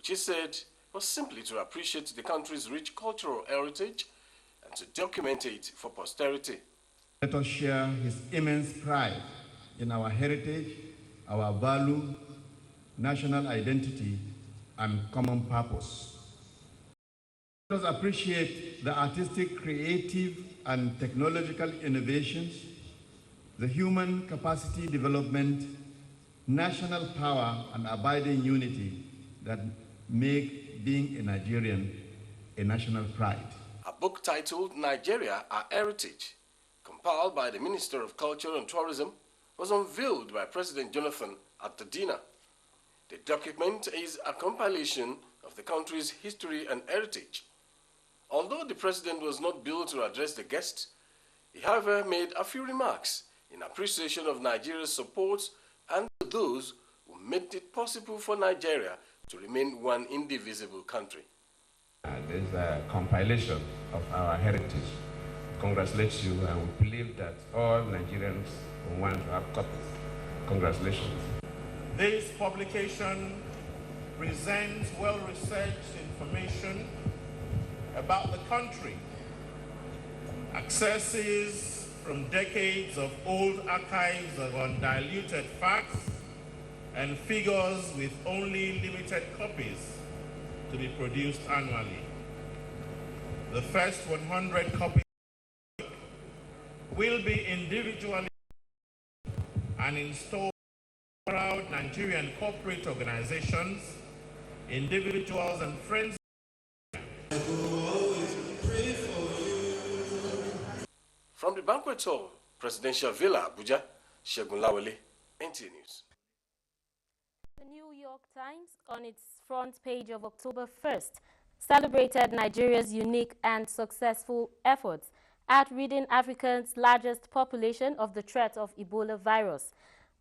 which he said was simply to appreciate the country's rich cultural heritage and to document it for posterity. Let us share his immense pride in our heritage, our value, national identity, and common purpose. Let us appreciate the artistic, creative, and technological innovations, the human capacity development, national power, and abiding unity that make being a Nigerian a national pride. A book titled Nigeria, Our Heritage, compiled by the Minister of Culture and Tourism, was unveiled by President Jonathan at the dinner. The document is a compilation of the country's history and heritage. Although the president was not billed to address the guests, he however made a few remarks in appreciation of Nigeria's support and to those who made it possible for Nigeria to remain one indivisible country. There's a compilation of our heritage. Congratulate you, and we believe that all Nigerians will want to have copies. Congratulations. This publication presents well-researched information about the country, accesses from decades of old archives of undiluted facts and figures with only limited copies to be produced annually. The first 100 copies will be individually and installed throughout Nigerian corporate organizations, individuals and friends. From the banquet hall, Presidential Villa, Abuja, Segun Lawale, NT News. The New York Times, on its front page of October 1st, celebrated Nigeria's unique and successful efforts at ridding Africa's largest population of the threat of Ebola virus.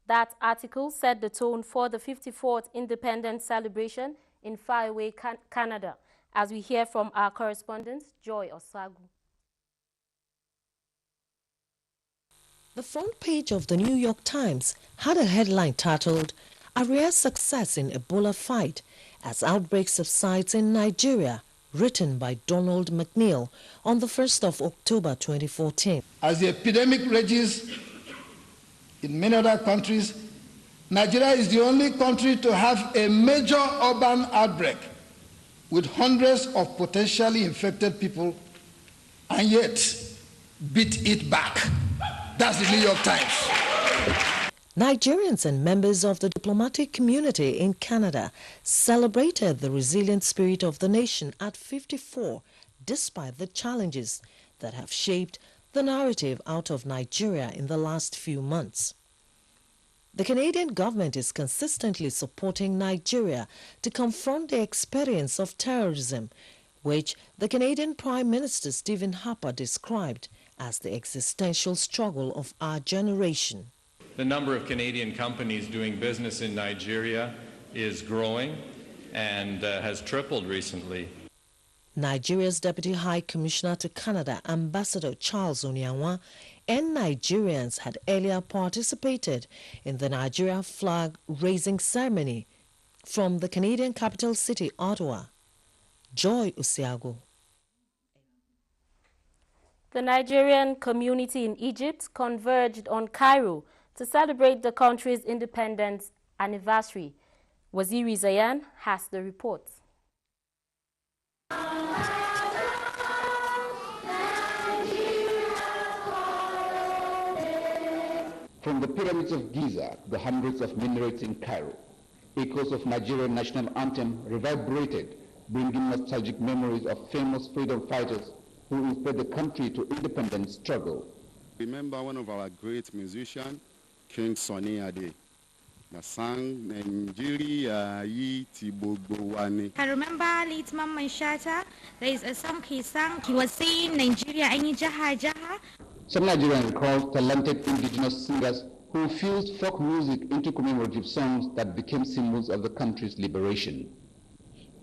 That article set the tone for the 54th independence celebration in faraway Canada, as we hear from our correspondent, Joy Osagu. The front page of the New York Times had a headline titled, "A Rare Success in Ebola Fight as Outbreak Subsides in Nigeria," written by Donald McNeil on the 1st of October 2014. As the epidemic rages in many other countries, Nigeria is the only country to have a major urban outbreak with hundreds of potentially infected people and yet beat it back. That's the New York Times. Nigerians and members of the diplomatic community in Canada celebrated the resilient spirit of the nation at 54, despite the challenges that have shaped the narrative out of Nigeria in the last few months. The Canadian government is consistently supporting Nigeria to confront the experience of terrorism, which the Canadian Prime Minister Stephen Harper described as the existential struggle of our generation. The number of Canadian companies doing business in Nigeria is growing and has tripled recently. Nigeria's Deputy High Commissioner to Canada, Ambassador Charles Onyanwa, and Nigerians had earlier participated in the Nigeria flag raising ceremony from the Canadian capital city, Ottawa. Joy Usiago. The Nigerian community in Egypt converged on Cairo to celebrate the country's independence anniversary. Waziri Zayan has the report. From the pyramids of Giza to the hundreds of minarets in Cairo, echoes of Nigerian national anthem reverberated, bringing nostalgic memories of famous freedom fighters who inspired the country to independence struggle. Remember one of our great musicians, King Sunny Ade, that sang Nigeria Yiti Bogowani. I remember late Mama Shata, there is a song he sang, he was saying Nigeria Ani Jaha Jaha. Some Nigerians recall talented indigenous singers who fused folk music into commemorative songs that became symbols of the country's liberation.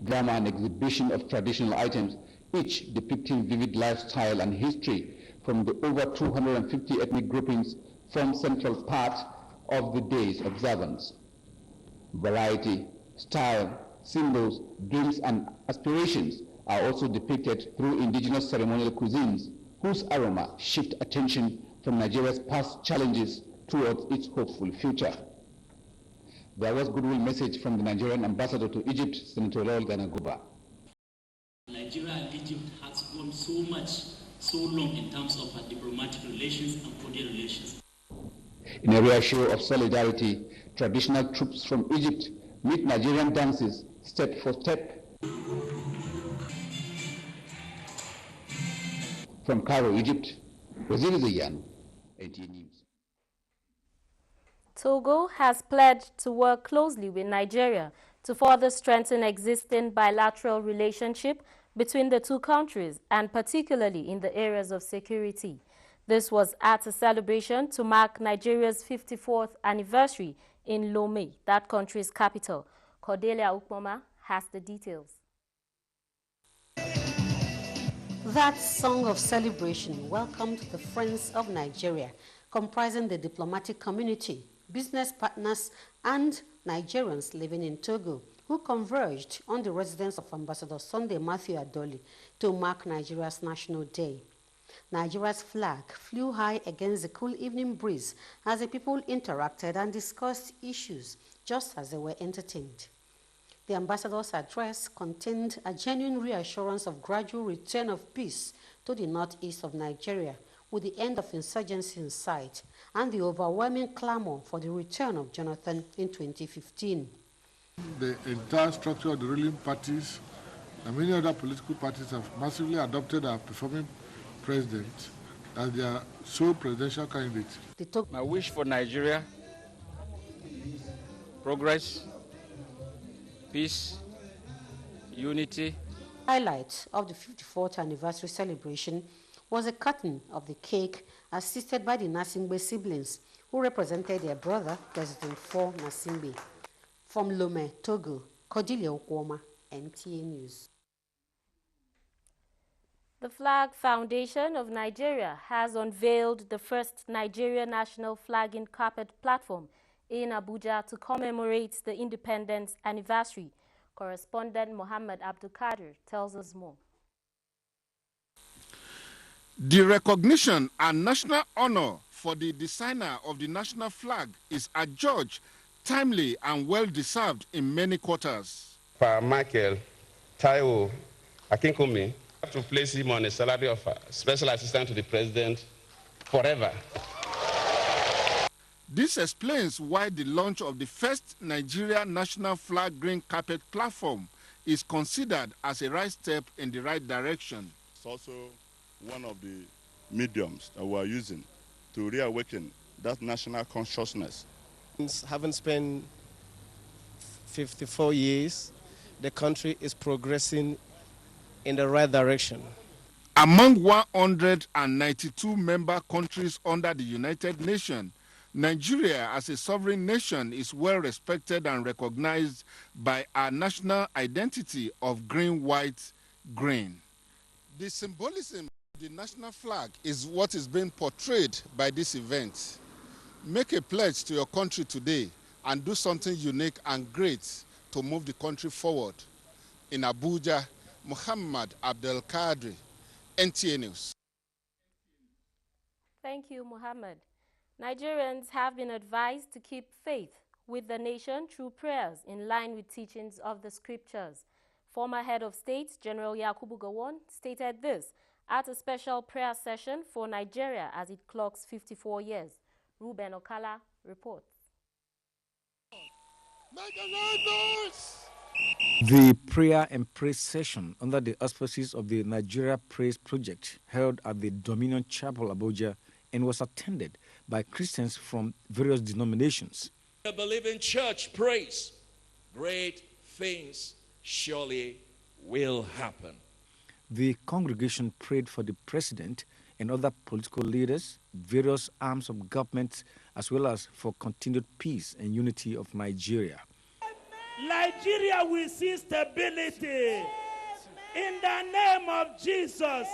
Drama and exhibition of traditional items, each depicting vivid lifestyle and history from the over 250 ethnic groupings, form central part of the day's observance. Variety, style, symbols, dreams, and aspirations are also depicted through indigenous ceremonial cuisines, whose aroma shift attention from Nigeria's past challenges towards its hopeful future. There was goodwill message from the Nigerian ambassador to Egypt, Senator Lawal Ganaguba. Nigeria and Egypt has gone so much, so long in terms of diplomatic relations and cordial relations. In a rare show of solidarity, traditional troops from Egypt meet Nigerian dances step for step. From Cairo, Egypt, Waziri Zayan, NTA News. Togo has pledged to work closely with Nigeria to further strengthen existing bilateral relationship between the two countries, and particularly in the areas of security. This was at a celebration to mark Nigeria's 54th anniversary in Lomé, that country's capital. Cordelia Ukpoma has the details. That song of celebration welcomed the friends of Nigeria, comprising the diplomatic community, business partners, and Nigerians living in Togo, who converged on the residence of Ambassador Sunday Matthew Adoli to mark Nigeria's National Day. Nigeria's flag flew high against the cool evening breeze as the people interacted and discussed issues just as they were entertained. The ambassador's address contained a genuine reassurance of gradual return of peace to the northeast of Nigeria, with the end of insurgency in sight and the overwhelming clamor for the return of Jonathan in 2015. The entire structure of the ruling parties and many other political parties have massively adopted our performing president as their sole presidential candidate. My wish for Nigeria: progress, peace, unity. Highlight of the 54th anniversary celebration was a cutting of the cake assisted by the Nasimbe siblings, who represented their brother, President 4 Nasimbe. From Lomé, Togo, Cordelia Ukpoma, NTA News. The Flag Foundation of Nigeria has unveiled the first Nigeria National Flagging Carpet platform in Abuja to commemorate the independence anniversary. Correspondent Mohammed Abdulkadir tells us more. The recognition and national honor for the designer of the national flag is adjudged, timely and well-deserved in many quarters. For Michael Taiwo Akinkumi, to place him on a salary of special assistant to the president forever. This explains why the launch of the first Nigeria National Flag Green Carpet platform is considered as a right step in the right direction. It's also one of the mediums that we are using to reawaken that national consciousness. Having spent 54 years, the country is progressing in the right direction. Among 192 member countries under the United Nations, Nigeria as a sovereign nation is well respected and recognized by our national identity of green, white, green. The symbolism of the national flag is what is being portrayed by this event. Make a pledge to your country today and do something unique and great to move the country forward. In Abuja, Muhammad Abdel Kadri, NTA News. Thank you, Muhammad. Nigerians have been advised to keep faith with the nation through prayers in line with teachings of the scriptures. Former head of state, General Yakubu Gowon, stated this at a special prayer session for Nigeria as it clocks 54 years. Ruben Okala reports. The prayer and praise session under the auspices of the Nigeria Praise Project held at the Dominion Chapel, Abuja, and was attended by Christians from various denominations. The believing church prays, great things surely will happen. The congregation prayed for the president and other political leaders, various arms of government, as well as for continued peace and unity of Nigeria. Nigeria will see stability in the name of Jesus.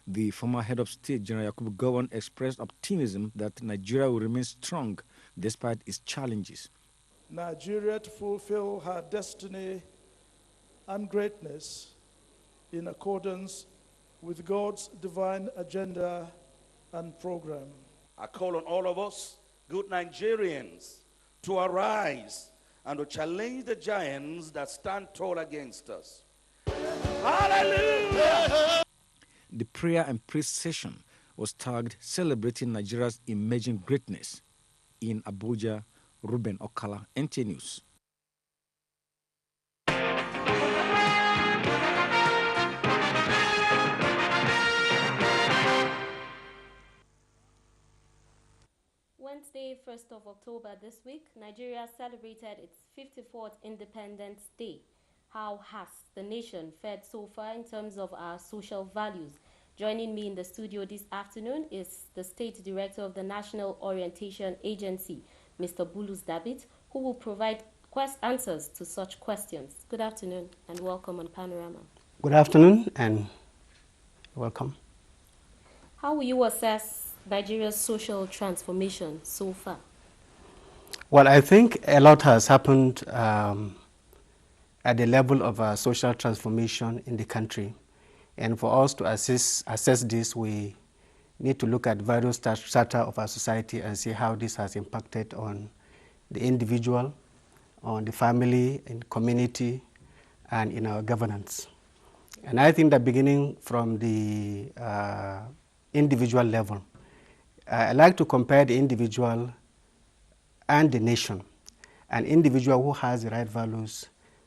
The former head of state, General Yakubu Gowon, expressed optimism that Nigeria will remain strong despite its challenges. Nigeria to fulfill her destiny and greatness in accordance with God's divine agenda and program. I call on all of us, good Nigerians, to arise and to challenge the giants that stand tall against us. Hallelujah! The prayer and praise session was tagged Celebrating Nigeria's Emerging Greatness. In Abuja, Ruben Okala, NT News. Wednesday, 1st of October this week, Nigeria celebrated its 54th Independence Day. How has the nation fared so far in terms of our social values? Joining me in the studio this afternoon is the State Director of the National Orientation Agency, Mr. Bulus Dabit, who will provide answers to such questions. Good afternoon and welcome on Panorama. Good afternoon and welcome. How will you assess Nigeria's social transformation so far? Well, I think a lot has happened at the level of social transformation in the country. And for us to assess this, we need to look at various strata of our society and see how this has impacted on the individual, on the family, and community, and in our governance. And I think that beginning from the individual level, I like to compare the individual and the nation. An individual who has the right values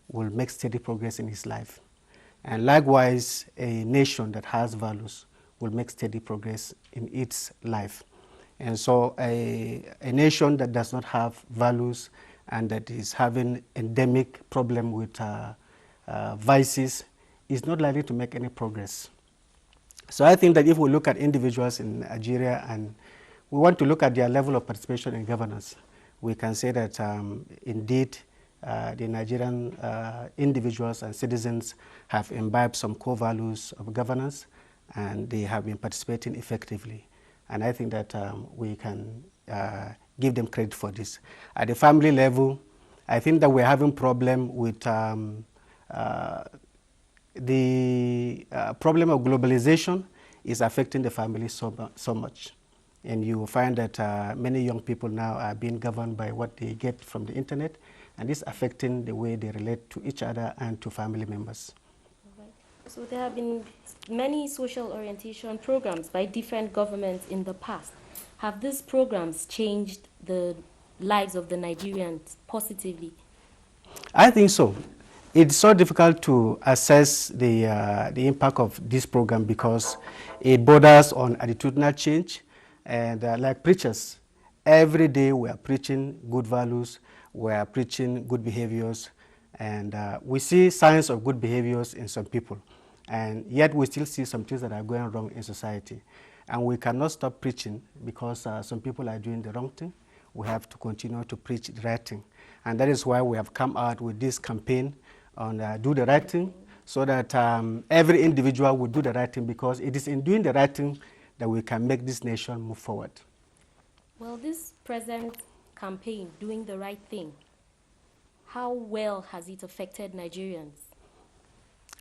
will make steady progress in his life. And likewise, a nation that has values will make steady progress in its life. And so a nation that does not have values and that is having endemic problem with vices is not likely to make any progress. So I think that if we look at individuals in Nigeria and we want to look at their level of participation in governance, we can say that indeed the Nigerian individuals and citizens have imbibed some core values of governance and they have been participating effectively. And I think that we can give them credit for this. At the family level, I think that we're having problem with the problem of globalization is affecting the family so much. And you find that many young people now are being governed by what they get from the internet, and this affecting the way they relate to each other and to family members. Right. So there have been many social orientation programs by different governments in the past. Have these programs changed the lives of the Nigerians positively? I think so. It's so difficult to assess the impact of this program because it borders on attitudinal change. And like preachers, every day we are preaching good values, we are preaching good behaviors, and we see signs of good behaviors in some people. And yet we still see some things that are going wrong in society. And we cannot stop preaching because some people are doing the wrong thing. We have to continue to preach the right thing. And that is why we have come out with this campaign on do the right thing, so that every individual will do the right thing, because it is in doing the right thing that we can make this nation move forward. Well, this present campaign, doing the right thing, how well has it affected Nigerians?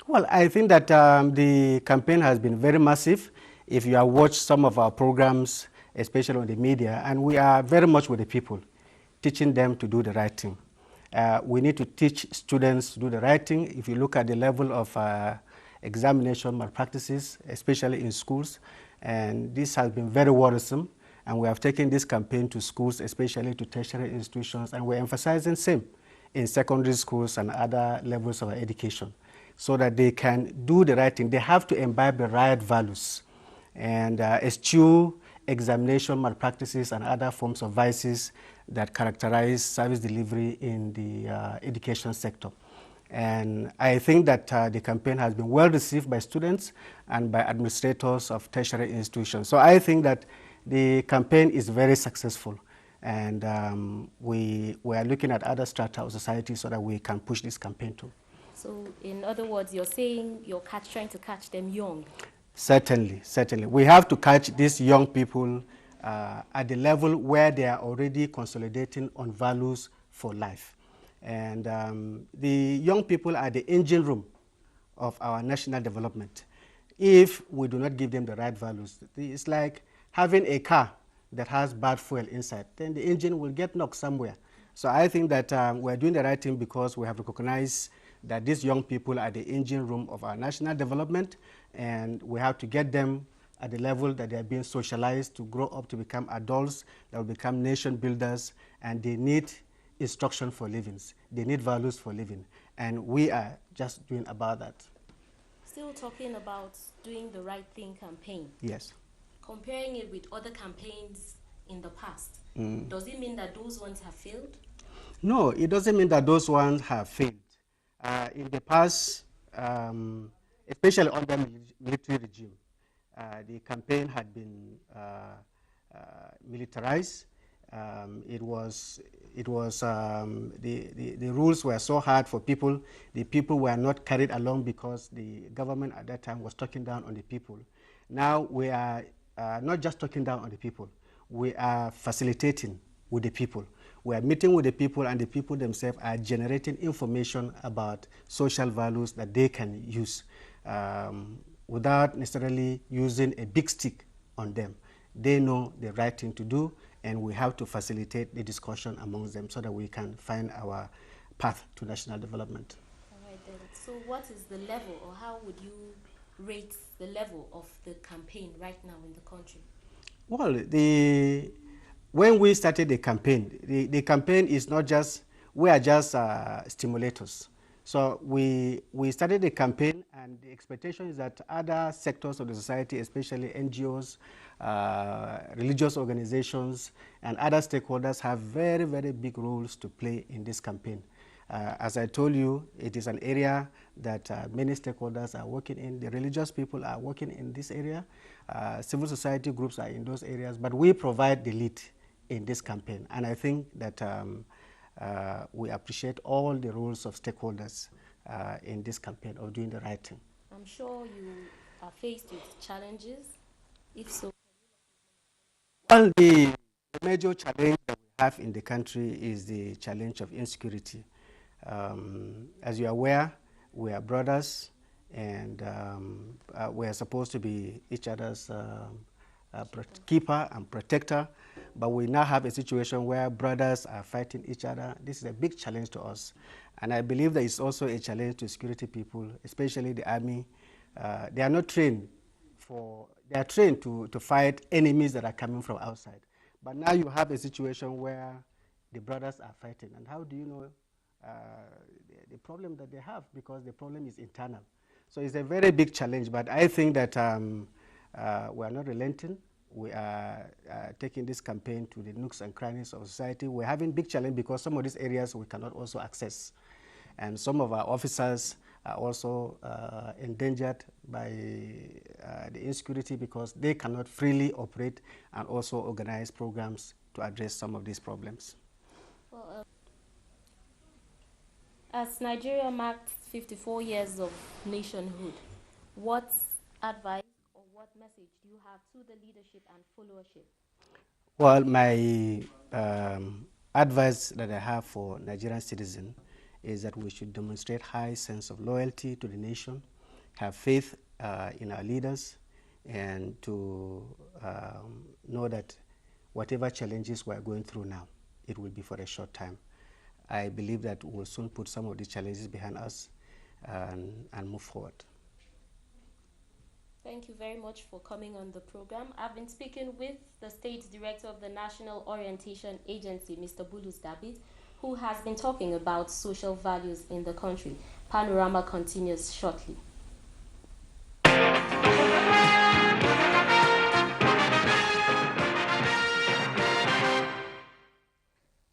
Well, I think that the campaign has been very massive. If you have watched some of our programs, especially on the media, and we are very much with the people, teaching them to do the right thing. We need to teach students to do the right thing. If you look at the level of examination malpractices, especially in schools, and this has been very worrisome, and we have taken this campaign to schools, especially to tertiary institutions, and we're emphasizing same in secondary schools and other levels of education, so that they can do the right thing. They have to imbibe the right values and eschew examination malpractices and other forms of vices that characterize service delivery in the education sector. And I think that the campaign has been well received by students and by administrators of tertiary institutions. So I think that the campaign is very successful, and we are looking at other strata of society so that we can push this campaign too. So in other words, you're saying you're trying to catch them young? Certainly, certainly. We have to catch these young people at the level where they are already consolidating on values for life. And the young people are the engine room of our national development. If we do not give them the right values, it's like having a car that has bad fuel inside, then the engine will get knocked somewhere. So I think that we're doing the right thing because we have recognized that these young people are the engine room of our national development, and we have to get them at the level that they are being socialized to grow up to become adults that will become nation builders, and they need instruction for living. They need values for living, and we are just doing about that. Still talking about doing the right thing campaign. Yes. Comparing it with other campaigns in the past, does it mean that those ones have failed? No, it doesn't mean that those ones have failed. In the past, especially under military regime, the campaign had been militarized. The rules were so hard for people. The people were not carried along because the government at that time was talking down on the people. Now we are not just talking down on the people. We are facilitating with the people. We are meeting with the people, and the people themselves are generating information about social values that they can use without necessarily using a big stick on them. They know the right thing to do, and we have to facilitate the discussion amongst them so that we can find our path to national development. All right then. So what is the level, or how would you rate the level of the campaign right now in the country? Well, when we started the campaign, the campaign is not just, we are just stimulators. So we started the campaign, and the expectation is that other sectors of the society, especially NGOs, religious organizations, and other stakeholders have very, very big roles to play in this campaign. As I told you, it is an area that many stakeholders are working in. The religious people are working in this area. Civil society groups are in those areas, but we provide the lead in this campaign. And I think that we appreciate all the roles of stakeholders in this campaign of doing the right thing. I'm sure you are faced with challenges. If so, well, the major challenge that we have in the country is the challenge of insecurity. As you are aware, we are brothers, and we are supposed to be each other's keeper and protector, but we now have a situation where brothers are fighting each other. This is a big challenge to us, and I believe that it's also a challenge to security people, especially the army. They are not trained they are trained to fight enemies that are coming from outside, but now you have a situation where the brothers are fighting, and how do you know the problem that they have, because the problem is internal. So it's a very big challenge, but I think that we are not relenting. We are taking this campaign to the nooks and crannies of society. We're having big challenge because some of these areas we cannot also access. And some of our officers are also endangered by the insecurity because they cannot freely operate and also organize programs to address some of these problems. Well, as Nigeria marked 54 years of nationhood, what advice or what message do you have to the leadership and followership? Well, my advice that I have for Nigerian citizens is that we should demonstrate high sense of loyalty to the nation, have faith in our leaders, and to know that whatever challenges we're going through now, it will be for a short time. I believe that we'll soon put some of the challenges behind us and move forward. Thank you very much for coming on the program. I've been speaking with the State Director of the National Orientation Agency, Mr. Bulus David, who has been talking about social values in the country. Panorama continues shortly.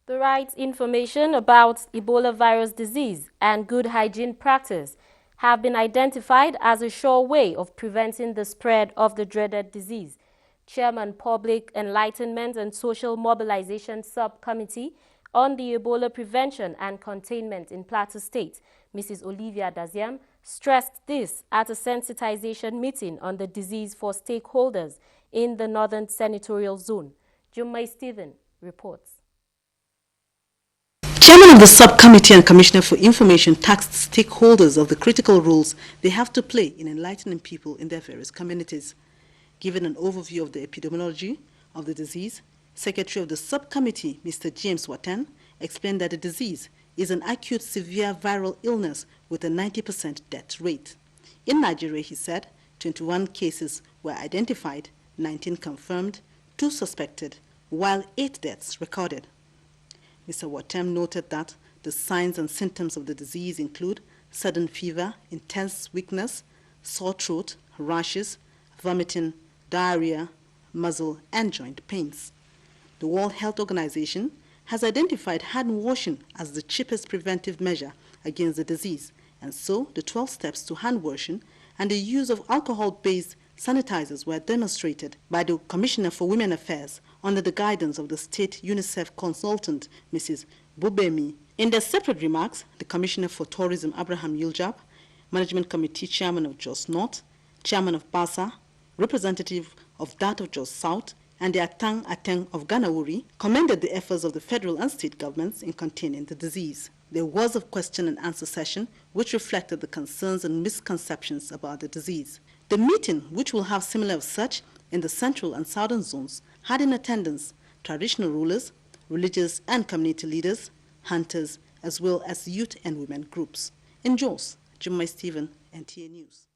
The right information about Ebola virus disease and good hygiene practice have been identified as a sure way of preventing the spread of the dreaded disease. Chairman Public Enlightenment and Social Mobilization Subcommittee on the Ebola Prevention and Containment in Plateau State, Mrs. Olivia Daziam, stressed this at a sensitization meeting on the disease for stakeholders in the Northern Senatorial Zone. Jummai Stephen reports. Chairman of the subcommittee and Commissioner for Information tasked stakeholders of the critical roles they have to play in enlightening people in their various communities. Given an overview of the epidemiology of the disease, Secretary of the subcommittee, Mr. James Watan, explained that the disease is an acute severe viral illness with a 90% death rate. In Nigeria, he said, 21 cases were identified, 19 confirmed, 2 suspected, while 8 deaths recorded. Mr. Watem noted that the signs and symptoms of the disease include sudden fever, intense weakness, sore throat, rashes, vomiting, diarrhea, muscle, and joint pains. The World Health Organization has identified hand washing as the cheapest preventive measure against the disease, and so the 12 steps to hand washing and the use of alcohol-based sanitizers were demonstrated by the Commissioner for Women Affairs under the guidance of the State UNICEF consultant, Mrs. Bubemi. In their separate remarks, the Commissioner for Tourism, Abraham Yuljab, Management Committee Chairman of Jos North, Chairman of BASA, representative of that of Jos South, and the Atang of Ganawuri, commended the efforts of the federal and state governments in containing the disease. There was a question and answer session which reflected the concerns and misconceptions about the disease. The meeting, which will have similar of such in the central and southern zones, had in attendance traditional rulers, religious and community leaders, hunters, as well as youth and women groups. In Jos, Jummai Stephen, NTA News.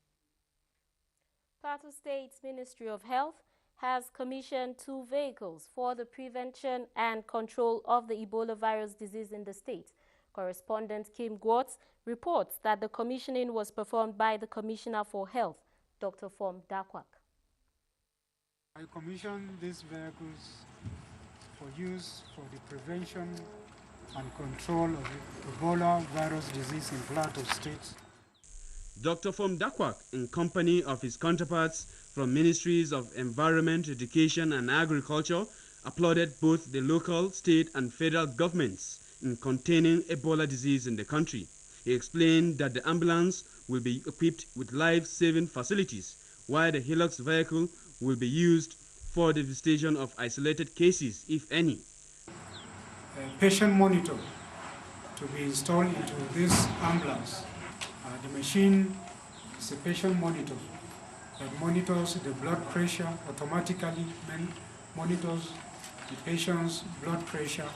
Plateau State's Ministry of Health has commissioned 2 vehicles for the prevention and control of the Ebola virus disease in the state. Correspondent Kim Gwartz reports that the commissioning was performed by the Commissioner for Health, Dr. Fom Dakwak. I commissioned these vehicles for use for the prevention and control of Ebola virus disease in Plateau State. Dr. Fom Dakwak, in company of his counterparts from Ministries of Environment, Education and Agriculture, applauded both the local, state and federal governments in containing Ebola disease in the country. He explained that the ambulance will be equipped with life-saving facilities, while the Hilux vehicle will be used for the visitation of isolated cases, if any. A patient monitor to be installed into this ambulance. The machine is a patient monitor that monitors the blood pressure, automatically monitors the patient's blood pressure,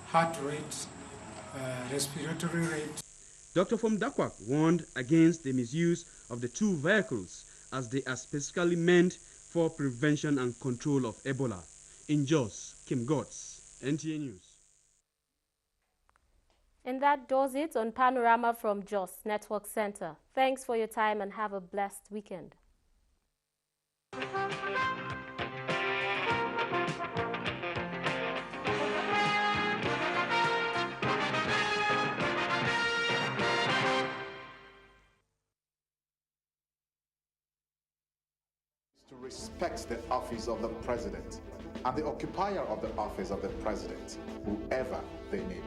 heart rate, respiratory rate. Dr. Fom Dakwak warned against the misuse of the 2 vehicles as they are specifically meant for prevention and control of Ebola. In Jos, Kim Gwartz, NTA News. And that does it on Panorama from Jos Network Center. Thanks for your time and have a blessed weekend. To respect the office of the president and the occupier of the office of the president, whoever they may be.